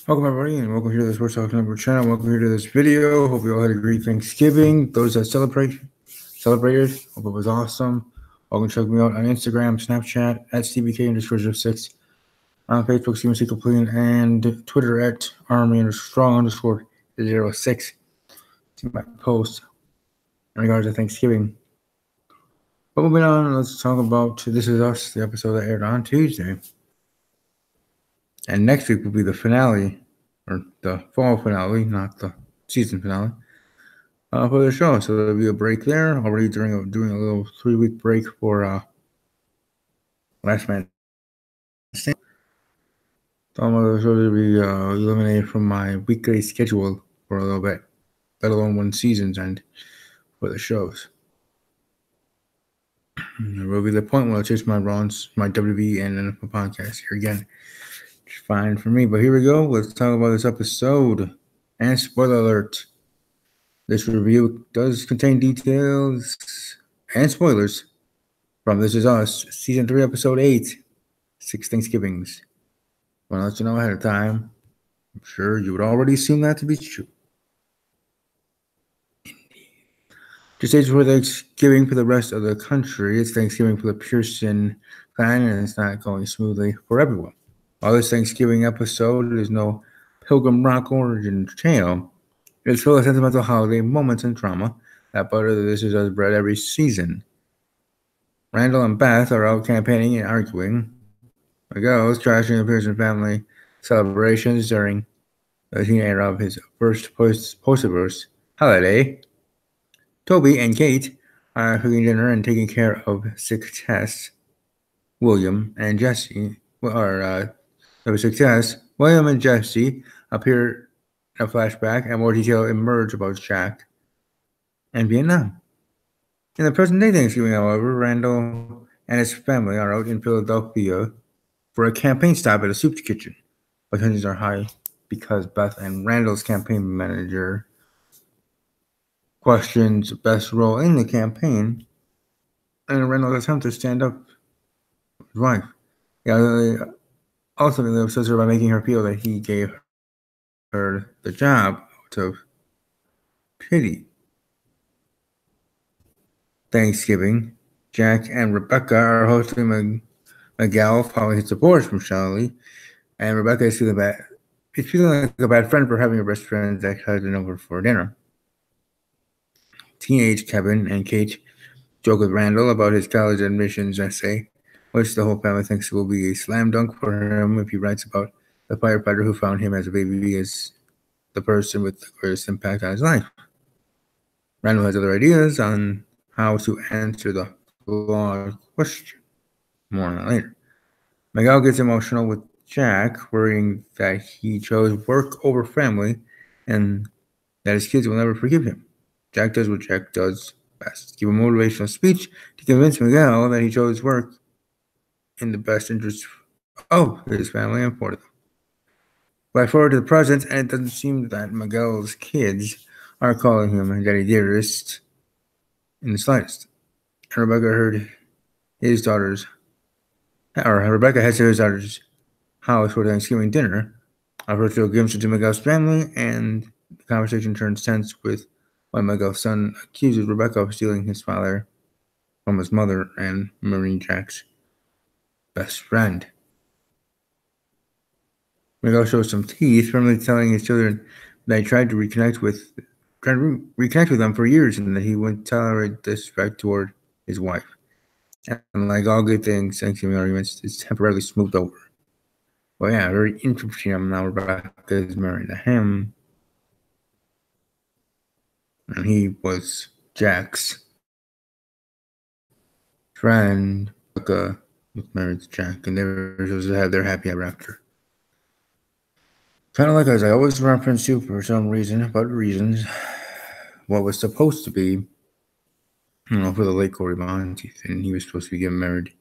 Welcome everybody, and welcome here to the Sports Talk Number channel. Welcome here to this video. Hope you all had a great Thanksgiving. Those that celebrated, hope it was awesome. Welcome to check me out on Instagram, Snapchat at CBK_06, on Facebook, CMC Complete, and Twitter at Army_strong_06. See my post in regards to Thanksgiving. But moving on, let's talk about This Is Us, the episode that aired on Tuesday. And next week will be the finale, or the fall finale, not the season finale, for the show. So there'll be a break there. Already doing a little 3-week break for Last Man Standing. Some of the shows will be eliminated from my weekday schedule for a little bit, let alone when seasons end for the shows. There will be the point where I'll chase my Raw's, my WWE and NFL podcast here again. It's fine for me, but here we go. Let's talk about this episode. And spoiler alert, this review does contain details and spoilers from This Is Us, Season 3, Episode 8, 6 Thanksgivings. I want to let you know ahead of time. I'm sure you would already assume that to be true. Just days before Thanksgiving for the rest of the country, it's Thanksgiving for the Pearson clan, and it's not going smoothly for everyone. While this Thanksgiving episode is no Pilgrim Rock origin tale, it's full of sentimental holiday moments and drama that butter the This Is Us bread every season. Randall and Beth are out campaigning and arguing. Miguel is trashing the Pearson family celebrations during the teen era of his first post-divorce holiday. Toby and Kate are cooking dinner and taking care of sick Tess. William and Jesse William and Jesse appear in a flashback, and more detail emerge about Jack and Vietnam. In the present-day Thanksgiving, however, Randall and his family are out in Philadelphia for a campaign stop at a soup kitchen. But tensions are high because Beth and Randall's campaign manager questions Beth's role in the campaign, and Randall's attempt to stand up for his wife. Ultimately upsets her by making her feel that he gave her the job out of pity. Thanksgiving, Jack and Rebecca are hosting Miguel following his divorce from Charlie, and Rebecca is feeling bad. She's feeling like a bad friend for having her best friend's ex-husband over for dinner. Teenage Kevin and Kate joke with Randall about his college admissions essay, which the whole family thinks will be a slam dunk for him if he writes about the firefighter who found him as a baby as the person with the greatest impact on his life. Randall has other ideas on how to answer the flawed question. More on that later. Miguel gets emotional with Jack, worrying that he chose work over family and that his kids will never forgive him. Jack does what Jack does best, give a motivational speech to convince Miguel that he chose work in the best interest of his family and for them. Flash forward to the present, and it doesn't seem that Miguel's kids are calling him Daddy Dearest in the slightest. And Rebecca heads to his daughter's house for Thanksgiving dinner. Offers to give to Miguel's family, and the conversation turns tense with when Miguel's son accuses Rebecca of stealing his father from his mother and Marine Jack's best friend. Miguel shows some teeth, firmly telling his children that he tried to reconnect with them for years, and that he wouldn't tolerate disrespect toward his wife. And like all good things, Thanksgiving arguments is temporarily smoothed over. Well, yeah, very interesting. Now Rebecca is married to him, and he was Jack's friend. Rebecca was married to Jack, and they were supposed to have their happy ever after. Kind of like as I always reference to for some reason, but reasons, what was supposed to be, for the late Cory Monteith, and he was supposed to be getting married.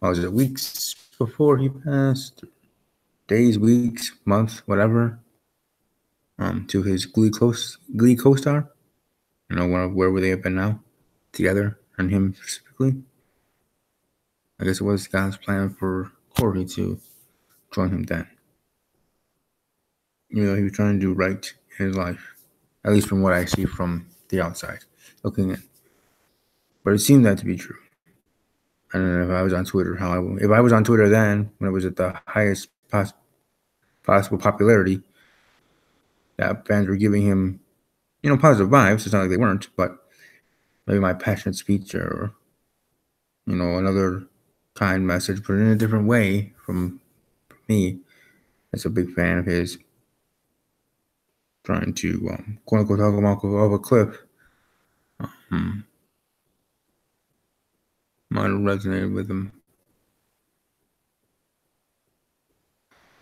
Was it weeks before he passed? Days, weeks, months, whatever. To his Glee co-star. Where would they have been now? Together, and him specifically. I guess it was God's plan for Cory to join him then. he was trying to do right in his life, at least from what I see from the outside looking in. But it seemed that to be true. I don't know if I was on Twitter, if I was on Twitter then, when it was at the highest possible popularity, that fans were giving him, positive vibes. It's not like they weren't, but maybe my passionate speech or, another kind message, but in a different way from me, as a big fan of his, trying to, quote unquote, talk him off a cliff. Might have resonated with him.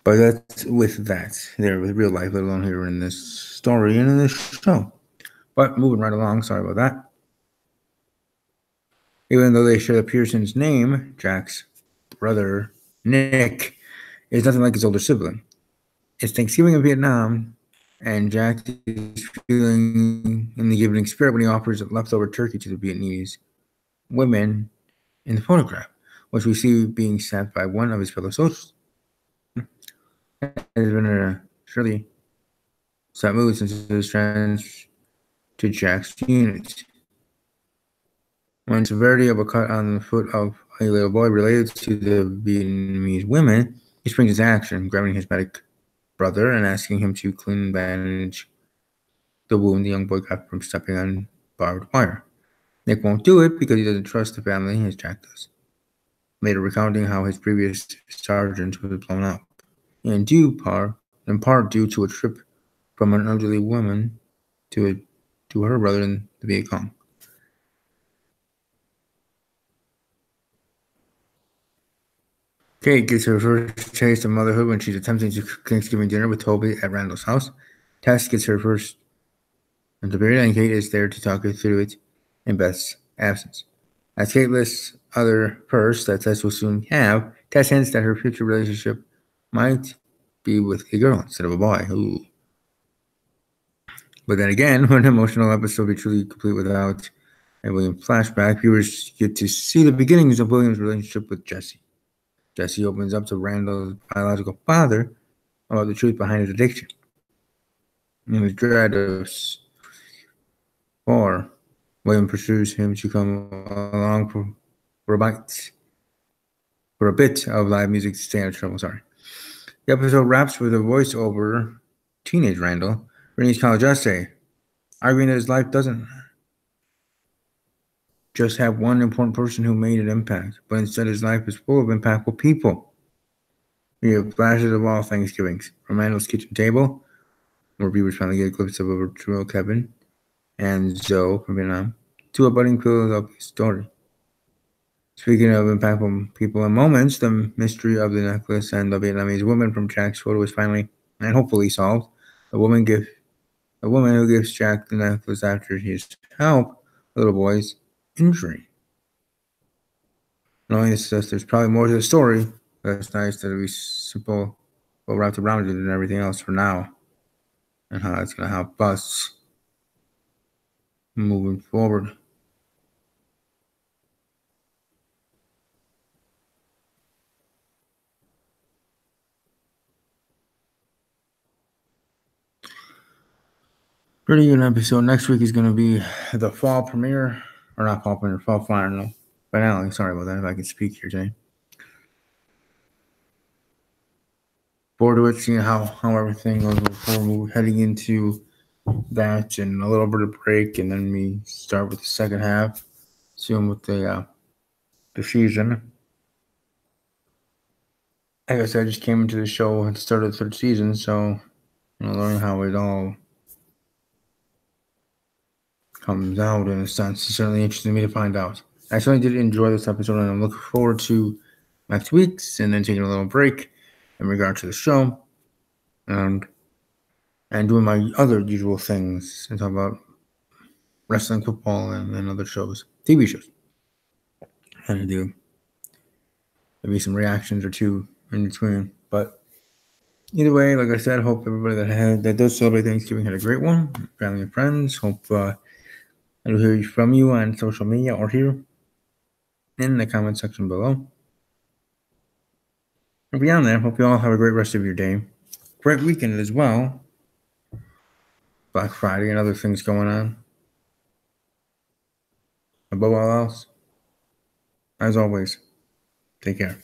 But that's with that, there with real life, let alone here in this story and in this show. But moving right along, sorry about that. Even though they share the Pearson's name, Jack's brother, Nick, is nothing like his older sibling. It's Thanksgiving in Vietnam, and Jack is feeling in the giving spirit when he offers leftover turkey to the Vietnamese women in the photograph, which we see being sent by one of his fellow soldiers. It has been a surely sad mood since his trans to Jack's unit. When the severity of a cut on the foot of a little boy related to the Vietnamese women, he springs into action, grabbing his medic brother and asking him to clean and bandage the wound the young boy got from stepping on barbed wire. Nick won't do it because he doesn't trust the family as Jack does, later recounting how his previous sergeant was blown up, in part due to a trip from an elderly woman to her brother in the Viet Cong. Kate gets her first taste of motherhood when she's attempting to cook Thanksgiving dinner with Toby at Randall's house. Tess gets her first at the very end. Kate is there to talk her through it in Beth's absence. As Kate lists other firsts that Tess will soon have, Tess hints that her future relationship might be with a girl instead of a boy. Ooh. But then again, when an emotional episode be truly complete without a William flashback, viewers get to see the beginnings of William's relationship with Jesse. Jesse opens up to Randall's biological father about the truth behind his addiction and his dread of. Or William pursues him to come along for a bit of live music to stay out of trouble. Sorry. The episode wraps with a voiceover teenage Randall reading his college essay, arguing that his life doesn't just have one important person who made an impact, but instead his life is full of impactful people. We have flashes of all Thanksgivings, from Randall's kitchen table, where viewers finally get a glimpse of a virtual Kevin and Zoe from Vietnam, to a budding Philadelphia story. Speaking of impactful people and moments, the mystery of the necklace and the Vietnamese woman from Jack's photo is finally and hopefully solved. A woman who gives Jack the necklace after his help the little boy's injury. Knowing this says there's probably more to the story, but it's nice that it be simple, well wrapped around it and everything else for now, and how it's going to help us moving forward. Pretty good episode. Next week is going to be the fall premiere, or not fall premiere, fall final finale. Sorry about that. If I can speak here today. Forward to it, seeing how everything goes before we're heading into that, and a little bit of break, and then we start with the second half, soon with the season. Like I said, I just came into the show at the start of the third season, so learning how it all comes out in a sense. It's certainly interesting to me to find out. I certainly did enjoy this episode, and I'm looking forward to next week's, and then taking a little break in regard to the show, and doing my other usual things and talk about wrestling, football, and other shows, TV shows. And do maybe some reactions or two in between. But either way, like I said, hope everybody that does celebrate Thanksgiving had a great one. Family and friends. Hope I'll hear from you on social media or here in the comment section below. And beyond that, hope you all have a great rest of your day. great weekend as well. Black Friday and other things going on. Above all else, as always, take care.